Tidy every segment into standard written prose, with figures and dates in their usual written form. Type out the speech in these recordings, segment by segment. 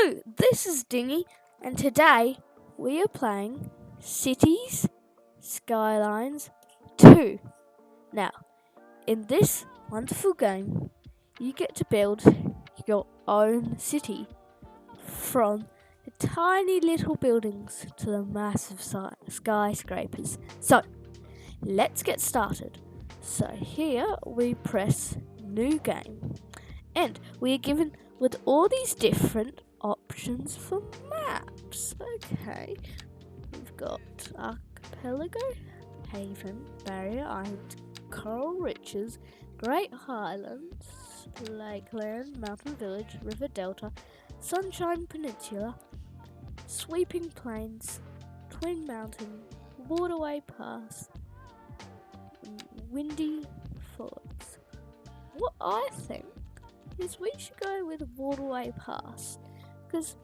Hello, this is Dingy, and today we are playing Cities Skylines 2. Now, in this wonderful game, you get to build your own city from the tiny little buildings to the massive skyscrapers. So, let's get started. So here we press New Game, and we are given with all these different options for maps. Okay, we've got Archipelago, Haven, Barrier Island, Coral Riches, Great Highlands, Lakeland, Mountain Village, River Delta, Sunshine Peninsula, Sweeping Plains, Twin Mountain, Waterway Pass, Windy Fords. What I think is we should go with Waterway Pass because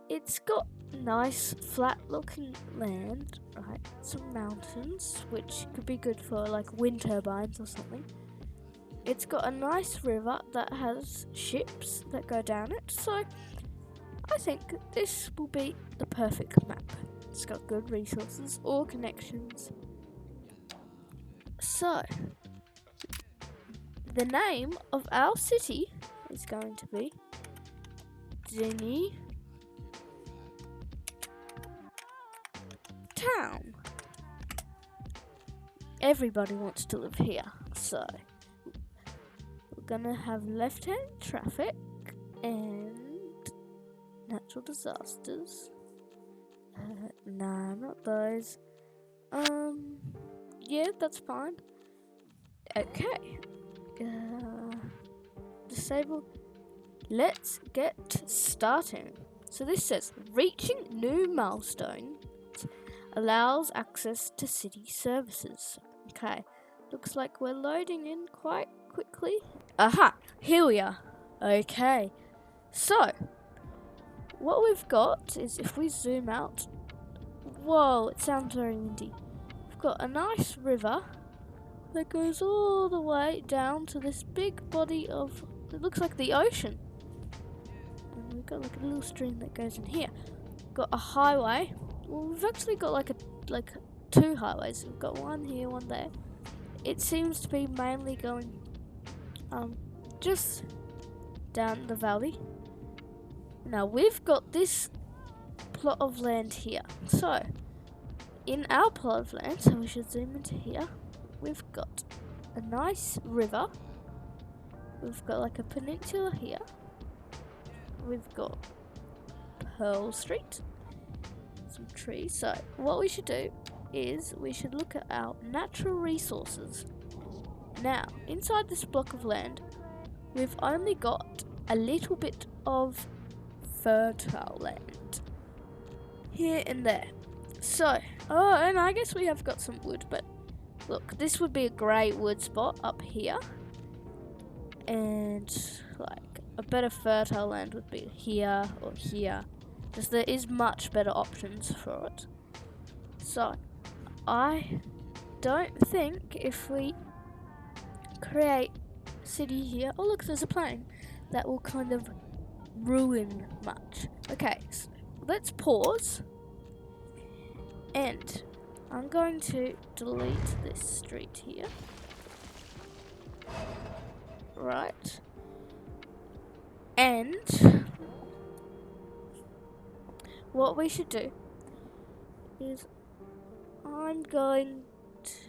it's got nice flat looking land, right? Some mountains, which could be good for like wind turbines or something. It's got a nice river that has ships that go down it, so I think this will be the perfect map. It's got good resources or connections. So the name of our city is going to be Dingy Town. Everybody wants to live here, so we're gonna have left-hand traffic and natural disasters. Nah, not those. Yeah, that's fine. Okay. Disable. Let's get starting. So this says reaching new milestone allows access to city services. Okay, looks like we're loading in quite quickly. Aha, here we are. Okay, so what we've got is, if we zoom out, whoa, it sounds very windy. We've got a nice river that goes all the way down to this big body of, it looks like the ocean. And we've got like a little stream that goes in here. Got a highway. Well, we've actually got like two highways. We've got one here, one there. It seems to be mainly going just down the valley. Now we've got this plot of land here. So in our plot of land, so we should zoom into here. We've got a nice river. We've got like a peninsula here. We've got Pearl Street. Some trees. So what we should do is we should look at our natural resources. Now, inside this block of land, we've only got a little bit of fertile land here and there. So, and I guess we have got some wood, but look, this would be a great wood spot up here. And like a better fertile land would be here or here. Because there is much better options for it. So I don't think if we create a city here, oh look, there's a plane, that will kind of ruin much. Okay, so let's pause. And I'm going to delete this street here. Right. And what we should do is I'm going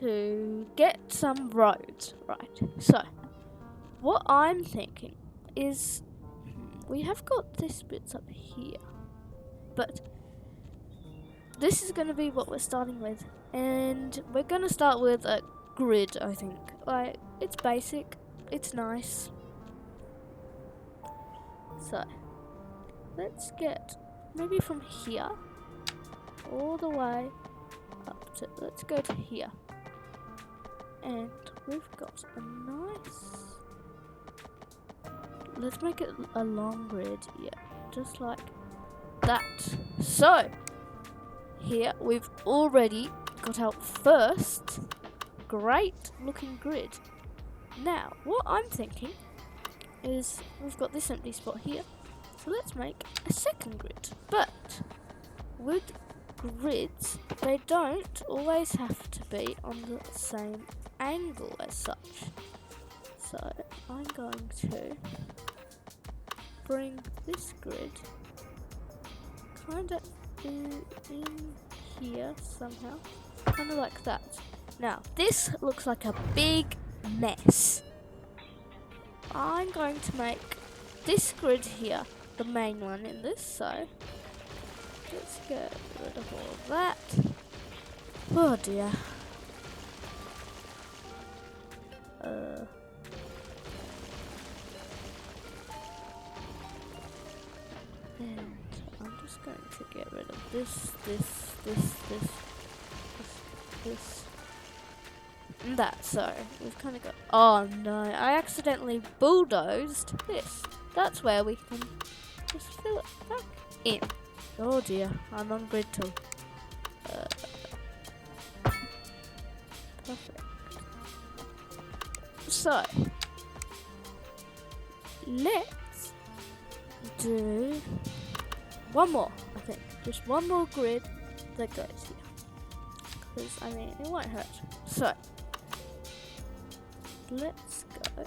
to get some roads, right? So what I'm thinking is we have got this bits up here, but this is going to be what we're starting with, and we're going to start with a grid, I think. Like, it's basic, it's nice. So let's get maybe from here all the way up to, let's go to here. And we've got a nice, let's make it a long grid, yeah, just like that. So here we've already got our first great looking grid. Now what I'm thinking is we've got this empty spot here, so let's make a second grid. But with grids, they don't always have to be on the same angle as such. So I'm going to bring this grid kind of in here somehow, kind of like that. Now this looks like a big mess. I'm going to make this grid here the main one in this, so let's get rid of all of that. Oh dear. And I'm just going to get rid of this, and that. So we've kind of got. Oh no! I accidentally bulldozed this. That's where we can just fill it back in. Oh dear! I'm on grid 2. Perfect. So let's do one more. I think just one more grid that goes here. Because I mean, it won't hurt. So let's go.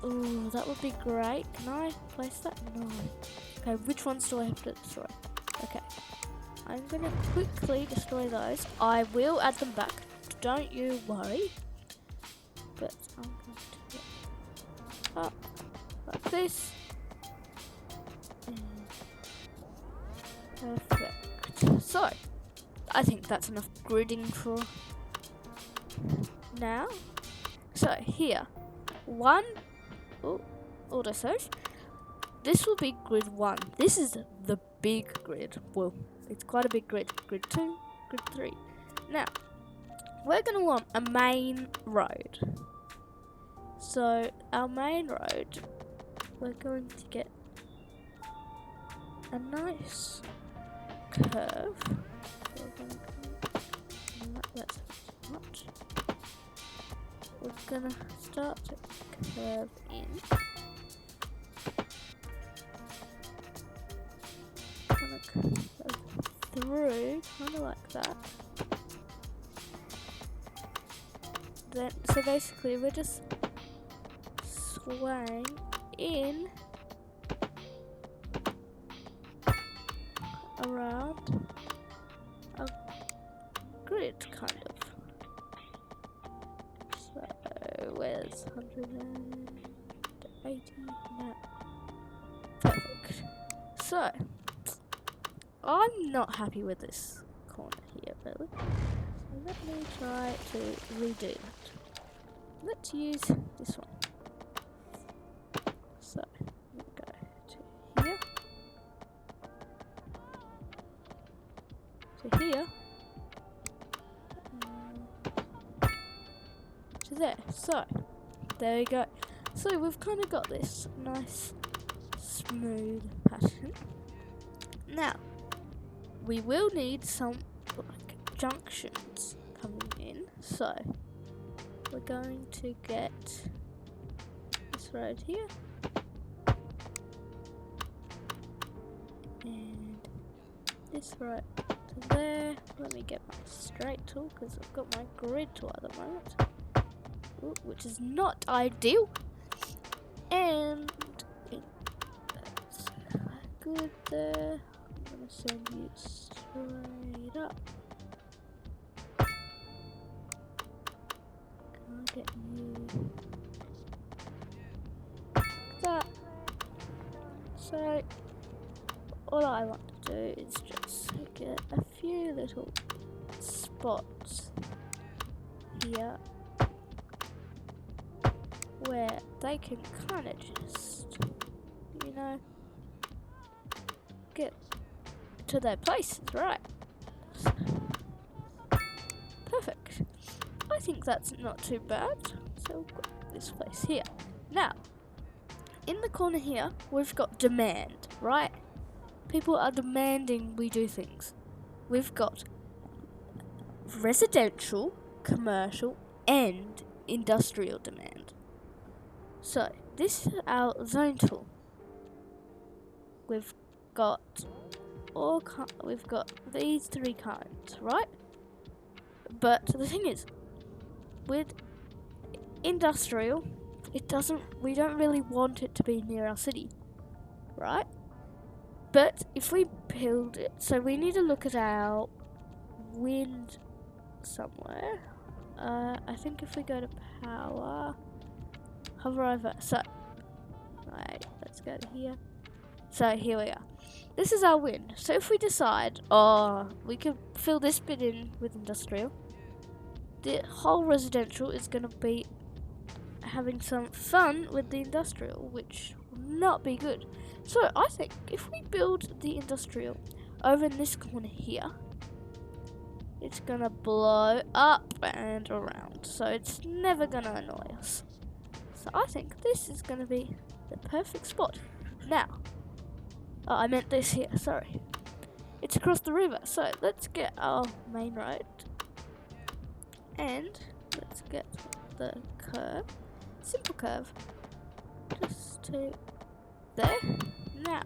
Oh, that would be great. Can I place that? No. Okay, which ones do I have to destroy? Okay. I'm gonna quickly destroy those. I will add them back. Don't you worry. But I'm going to get up like this. Perfect. So, I think that's enough gridding for now. So here, one. Oh, autosave. This will be grid 1. This is the big grid. Well, it's quite a big grid. Grid 2, grid 3. Now, we're going to want a main road. So, our main road, we're going to get a nice curve. So we're going to that's too much. We're going to start to curve in. Through, kind of like that. Then, so basically, we're just swaying in around a grid, kind of. So, where's 180 now? Perfect. So, I'm not happy with this corner here, really. So let me try to redo it. Let's use this one. So, we go to here. To here. To there. So, there we go. So, we've kind of got this nice, smooth pattern. Now, we will need some like junctions coming in, so we're going to get this road here and this right to there. Let me get my straight tool because I've got my grid tool at the moment. Ooh, which is not ideal. And that's good there. I'm gonna send you straight up. Can I get you that? So all I want to do is just get a few little spots here where they can kind of just, you know, get to their places, right? Perfect. I think that's not too bad. So we've got this place here. Now, in the corner here, we've got demand, right? People are demanding we do things. We've got residential, commercial, and industrial demand. So this is our zone tool. We've got these 3 kinds, right? But the thing is, with industrial, we don't really want it to be near our city, right? But if we build it, so we need to look at our wind somewhere. I think if we go to power, hover over, so, right, let's go to here. So here we are. This is our wind. So if we decide, we could fill this bit in with industrial, the whole residential is going to be having some fun with the industrial, which will not be good. So I think if we build the industrial over in this corner here, it's going to blow up and around. So it's never going to annoy us. So I think this is going to be the perfect spot. Now, I meant this here, sorry. It's across the river, so let's get our main road. And let's get the curve, simple curve, just to there. Now,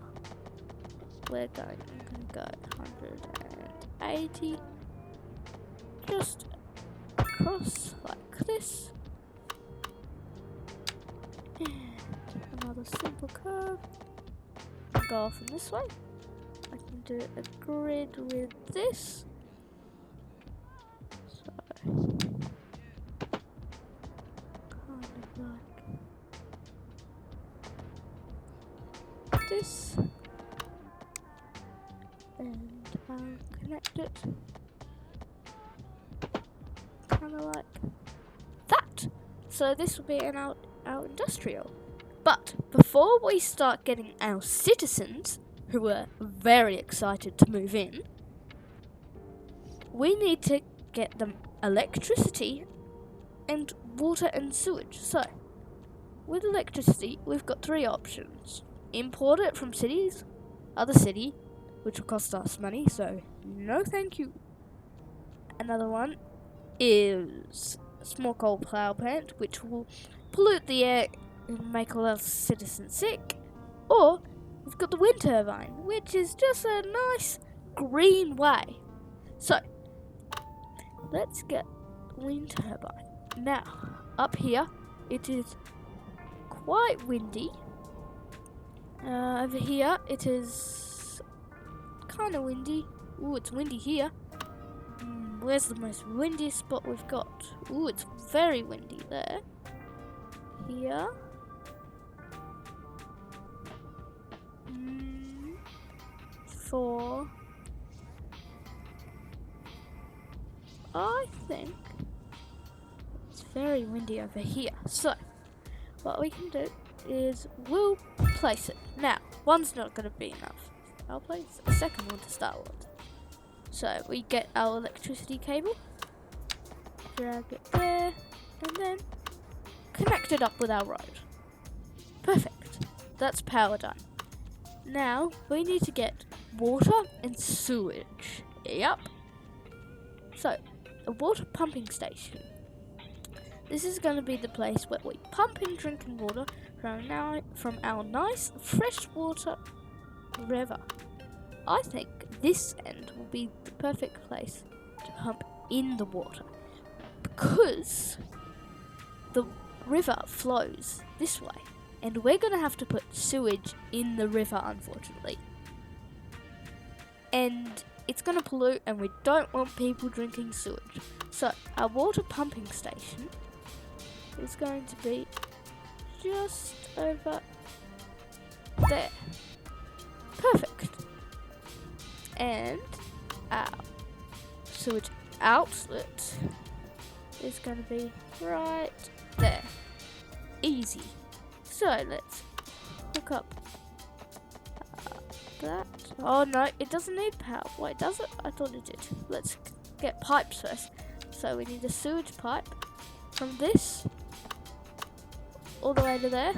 we're going to go 180, just across like this. And another simple curve. Go off in this way. I can do a grid with this. So kind of like this. And I'll connect it kind of like that. So this will be our industrial. But before we start getting our citizens, who are very excited to move in, we need to get them electricity and water and sewage. So, with electricity, we've got 3 options. Import it from other city, which will cost us money, so no thank you. Another one is a small coal power plant, which will pollute the air and make all our citizens sick. Or we've got the wind turbine, which is just a nice green way. So let's get wind turbine. Now up here it is quite windy. Over here it is kind of windy. Ooh, it's windy here. Where's the most windiest spot we've got? Ooh, it's very windy there. Here. For I think it's very windy over here. So what we can do is we'll place it. Now, one's not going to be enough. I'll place a second one to start with. So we get our electricity cable, drag it there, and then connect it up with our road. Perfect. That's power done. Now we need to get water and sewage. Yep. So, a water pumping station. This is going to be the place where we pump in drinking water from our nice freshwater river. I think this end will be the perfect place to pump in the water, because the river flows this way, and we're going to have to put sewage in the river, unfortunately. And it's going to pollute, and we don't want people drinking sewage. So our water pumping station is going to be just over there. Perfect. And our sewage outlet is going to be right there. Easy. So let's hook up that. Oh no, it doesn't need power. Wait, does it? I thought it did. Let's get pipes first. So we need a sewage pipe from this all the way to there.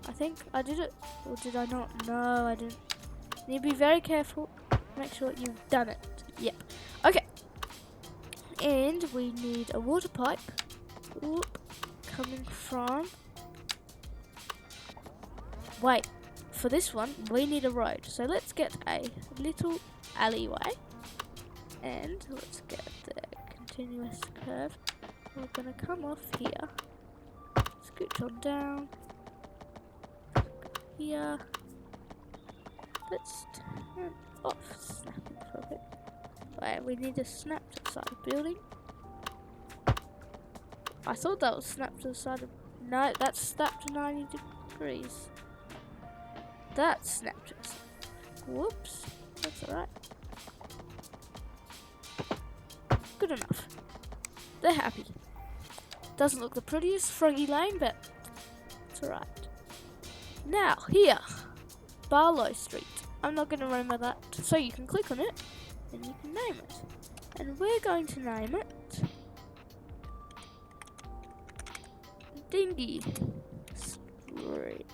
I think I did it. Or did I not? No, I didn't. You need to be very careful. Make sure you've done it. Yep. Okay. And we need a water pipe. Coming from wait, for this one, we need a road. So let's get a little alleyway. And let's get the continuous curve. We're going to come off here. Scooch on down. Here. Let's turn off snapping for a bit. Wait, we need to snap to the side of the building. I thought that was snapped to the side of... No, that's snapped to 90 degrees. That's snapped to the side. Whoops. That's alright. Good enough. They're happy. Doesn't look the prettiest Froggy Lane, but it's alright. Now, here. Barlow Street. I'm not going to remember that. So you can click on it, and you can name it. And we're going to name it Dingy Street.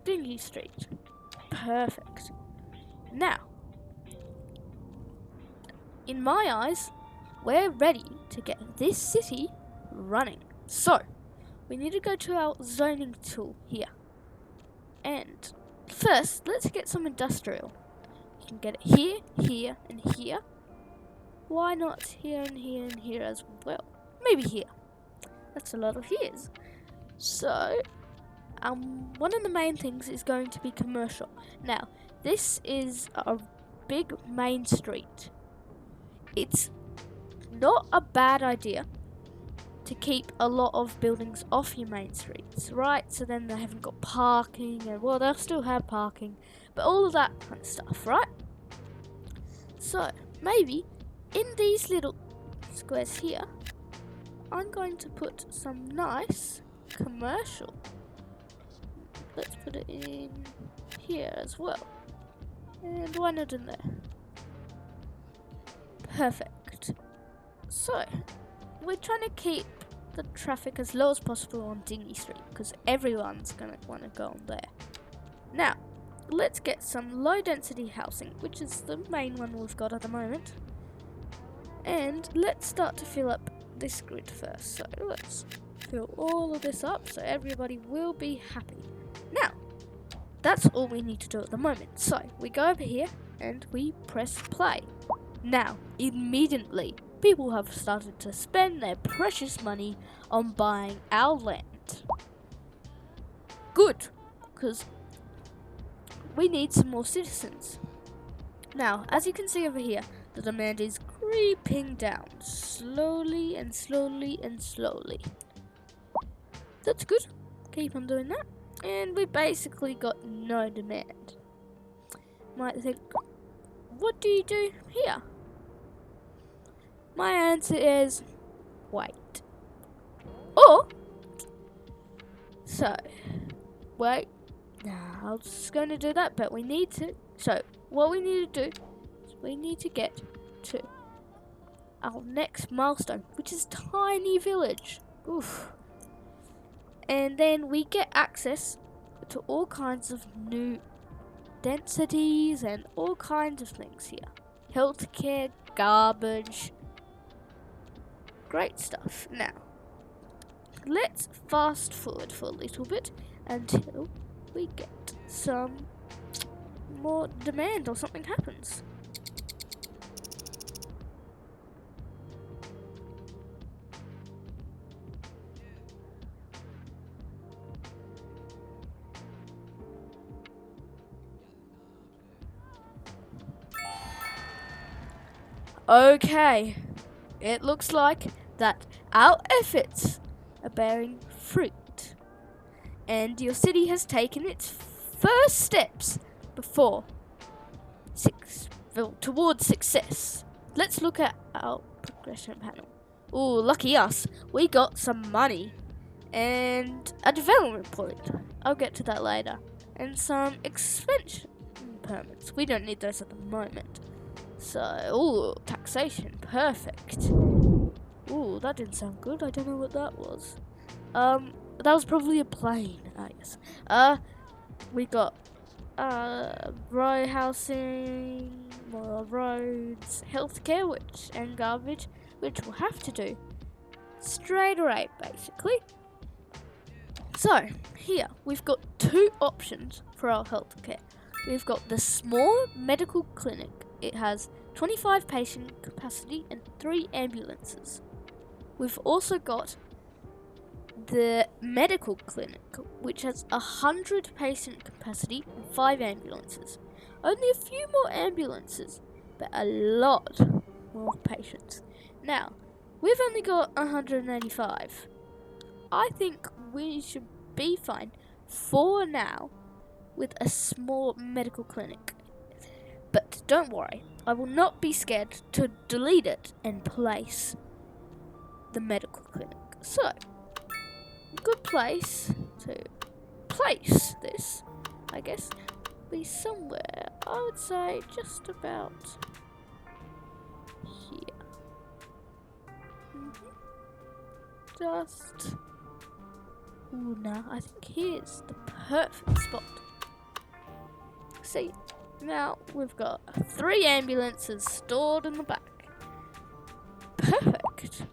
Dingy Street. Perfect. Now, in my eyes, we're ready to get this city running. So, we need to go to our zoning tool here. And first, let's get some industrial. You can get it here, here, and here. Why not here and here and here as well? Maybe here. That's a lot of here's. So, one of the main things is going to be commercial. Now, this is a big main street. It's not a bad idea to keep a lot of buildings off your main streets, right? So then they haven't got parking, and well, they'll still have parking, but all of that kind of stuff, right? So maybe in these little squares here, I'm going to put some nice commercial. Let's put it in here as well. And why not in there? Perfect. So, we're trying to keep the traffic as low as possible on Dingy Street because everyone's going to want to go on there. Now, let's get some low density housing, which is the main one we've got at the moment. And let's start to fill up this grid first. So let's fill all of this up so everybody will be happy. Now, that's all we need to do at the moment. So we go over here and we press play. Now, immediately, people have started to spend their precious money on buying our land. Good, because we need some more citizens. Now, as you can see over here, the demand is creeping down, slowly and slowly and slowly. That's good, keep on doing that. And we basically got no demand. Might think, what do you do here? My answer is wait. Or, so, wait. Nah, I was just going to do that, but we need to. So, what we need to do is we need to get to our next milestone, which is Tiny Village. Oof. And then we get access to all kinds of new densities and all kinds of things here. Healthcare, garbage. Great stuff. Now, let's fast forward for a little bit until we get some more demand or something happens. Okay, it looks like that our efforts are bearing fruit, and your city has taken its first steps towards success. Let's look at our progression panel. Ooh, lucky us, we got some money and a development point. I'll get to that later. And some expansion permits. We don't need those at the moment. So, ooh, taxation, perfect. Ooh, that didn't sound good. I don't know what that was. That was probably a plane, I guess. We got, row housing, more roads, healthcare, and garbage, which we'll have to do straight away, basically. So, here we've got two options for our healthcare. We've got the small medical clinic. It has 25 patient capacity and 3 ambulances. We've also got the medical clinic, which has 100 patient capacity and 5 ambulances. Only a few more ambulances, but a lot more patients. Now, we've only got 185. I think we should be fine for now with a small medical clinic. But don't worry, I will not be scared to delete it and place the medical clinic. So, a good place to place this, I guess, be somewhere, I would say just about here. Just... Ooh, now I think here's the perfect spot. See, now we've got 3 ambulances stored in the back. Perfect.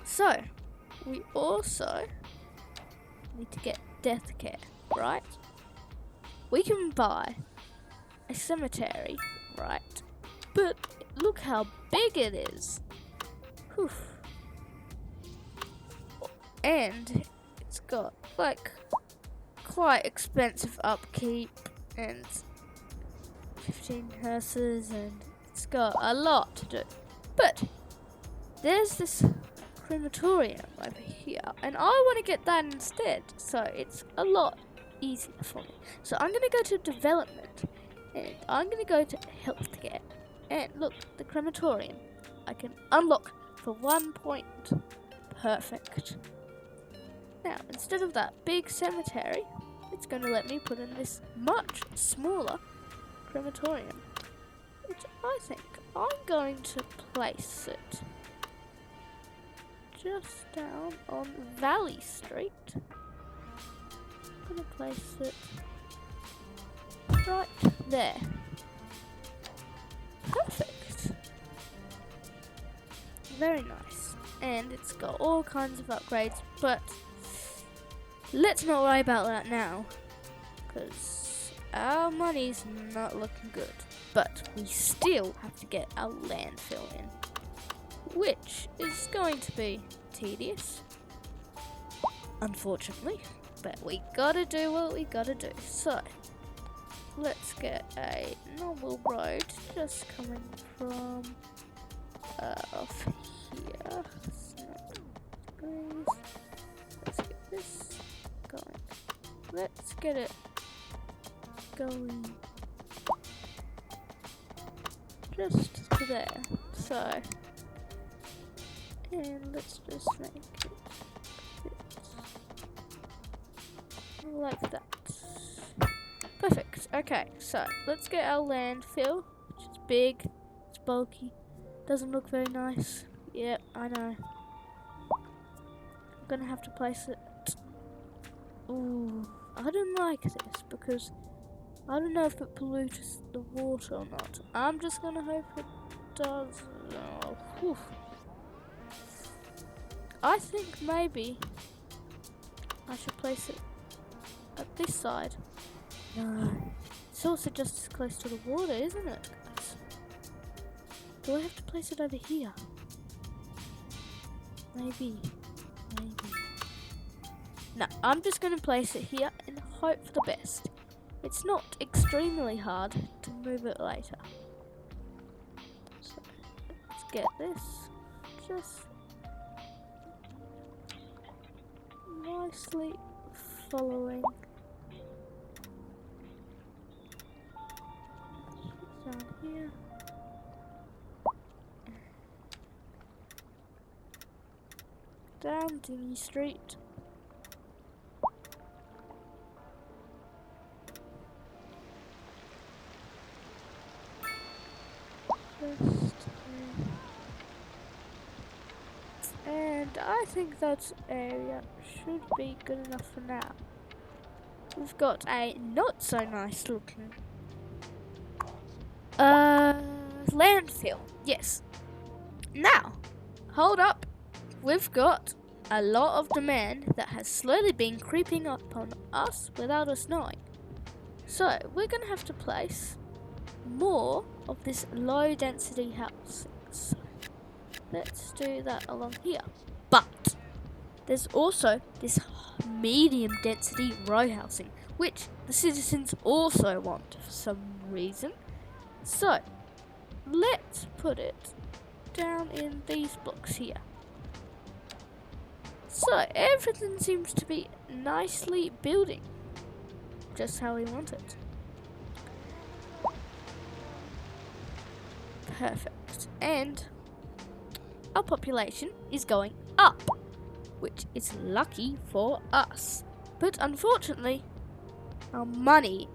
So, we also need to get death care, right? We can buy a cemetery, right? But look how big it is. Whew. And it's got like quite expensive upkeep and 15 hearses, and it's got a lot to do. But there's this crematorium over here, and I want to get that instead, so it's a lot easier for me. So I'm going to go to development, and I'm going to go to healthcare, and look, the crematorium I can unlock for 1 point. Perfect. Now, instead of that big cemetery, it's going to let me put in this much smaller crematorium, which I think I'm going to place it just down on Valley Street. I'm going to place it right there. Perfect. Very nice. And it's got all kinds of upgrades, but let's not worry about that now, because our money's not looking good. But we still have to get our landfill in, which is going to be tedious, unfortunately. But we gotta do what we gotta do. So, let's get a normal road just coming from off here. Let's get this going. Let's get it going just to there. So, and let's just make it fit like that. Perfect. Okay, so let's get our landfill, which is big, it's bulky, doesn't look very nice. Yep, I know. I'm gonna have to place it. Ooh, I don't like this because I don't know if it pollutes the water or not. I'm just gonna hope it does. Oh, whew. I think maybe I should place it at this side. No, it's also just as close to the water, isn't it, guys? Do I have to place it over here? Maybe. No, I'm just going to place it here and hope for the best. It's not extremely hard to move it later. So, let's get this just nicely following down here. Down Dingy Street. And I think that area should be good enough for now. We've got a not so nice looking landfill. Yes. Now, hold up. We've got a lot of demand that has slowly been creeping up on us without us knowing. So we're going to have to place more of this low density house. So let's do that along here. But there's also this medium density row housing, which the citizens also want for some reason. So let's put it down in these blocks here. So everything seems to be nicely building, just how we want it. Perfect. And our population is going up, which is lucky for us. But unfortunately, our money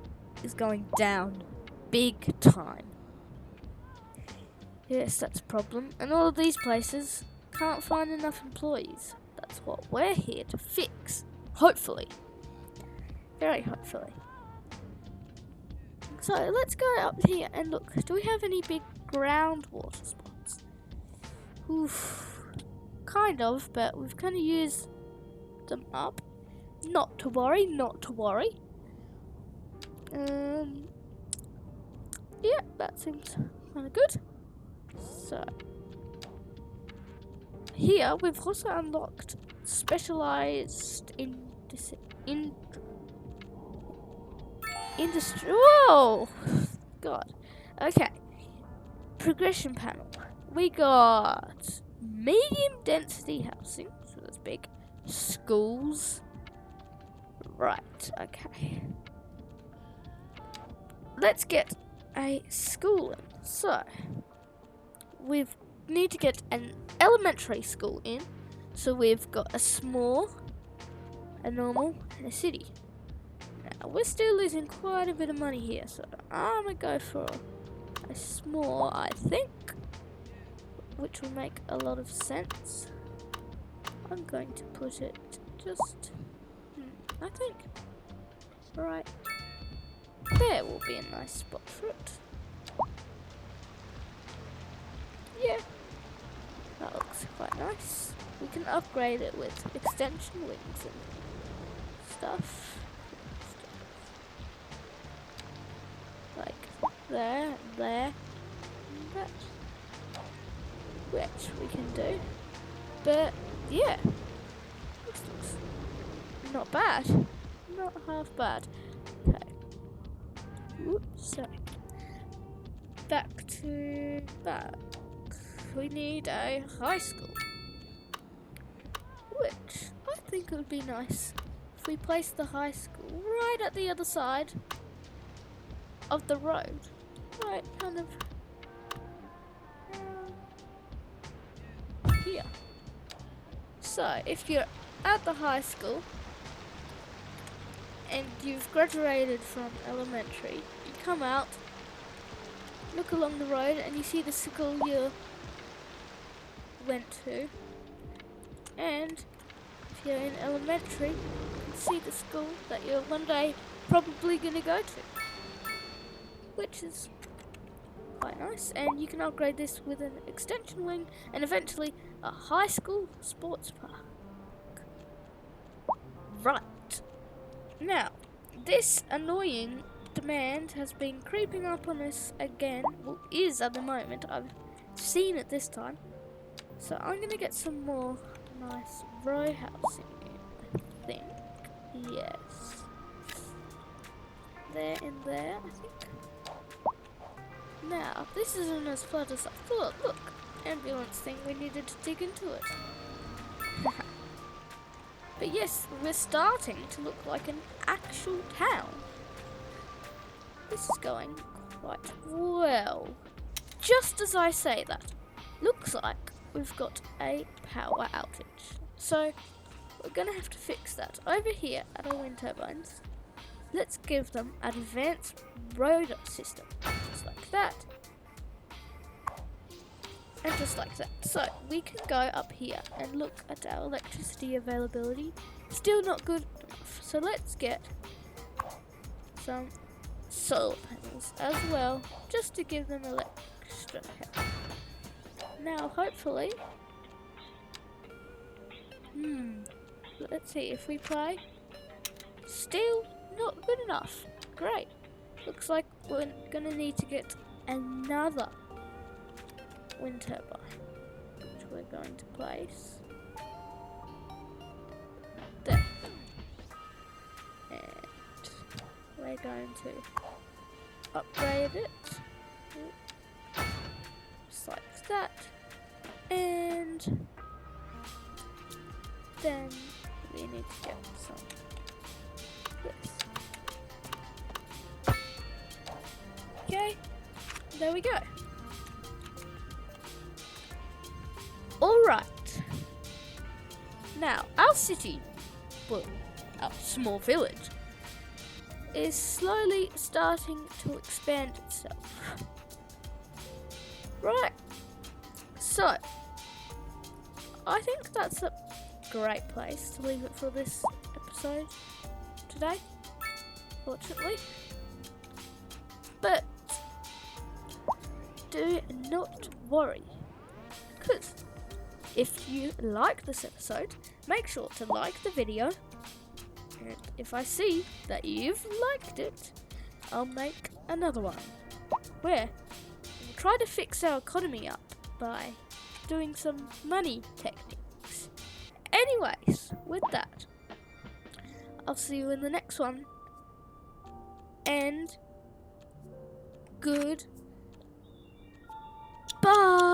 is going down big time. Yes, that's a problem. And all of these places can't find enough employees. That's what we're here to fix. Hopefully. Very hopefully. So let's go up here and look. Do we have any big groundwater spots? Oof. Kind of, but we've kind of used them up. Not to worry, not to worry. Yeah, that seems kind of good. So here we've also unlocked specialized industry. Whoa, God. Okay, progression panel. We got medium density housing, so that's big. Schools. Right. Okay. Let's get a school in. So we need to get an elementary school in. So we've got a small, a normal, and a city. Now we're still losing quite a bit of money here, so I'm gonna go for a small, I think, which will make a lot of sense. I'm going to put it just, I think, right there will be a nice spot for it. Yeah, that looks quite nice. We can upgrade it with extension wings and stuff. Like there, there, and that. Which we can do. But yeah, this looks not bad. Not half bad. Okay. Oops, sorry. Back. We need a high school. Which I think it would be nice if we place the high school right at the other side of the road. Right, kind of here. So if you're at the high school and you've graduated from elementary, you come out, look along the road, and you see the school you went to. And if you're in elementary, you can see the school that you're one day probably going to go to, which is quite nice. And you can upgrade this with an extension wing and eventually a high school sports park. Right. Now, this annoying demand has been creeping up on us again. Well, is at the moment. I've seen it this time. So I'm going to get some more nice row housing in, I think. Yes. There and there, I think. Now, this isn't as flood as I thought. Look, ambulance thing, we needed to dig into it. But yes, we're starting to look like an actual town. This is going quite well. Just as I say that, looks like we've got a power outage. So we're going to have to fix that. Over here at our wind turbines, let's give them an advanced rotor system. Just like that. And just like that. So we can go up here and look at our electricity availability. Still not good enough. So let's get some solar panels as well, just to give them extra help. Now hopefully, let's see if we play. Still not good enough. Great. Looks like we're gonna need to get another wind turbine, which we're going to place there. And we're going to upgrade it. Just like that. And then we need to get some this. Okay, there we go. Alright. Now, our city, well, our small village, is slowly starting to expand itself. Right. So, I think that's a great place to leave it for this episode today, fortunately. But do not worry, because if you like this episode, make sure to like the video, and if I see that you've liked it, I'll make another one where we'll try to fix our economy up by doing some money techniques. Anyways, with that, I'll see you in the next one, and good bye.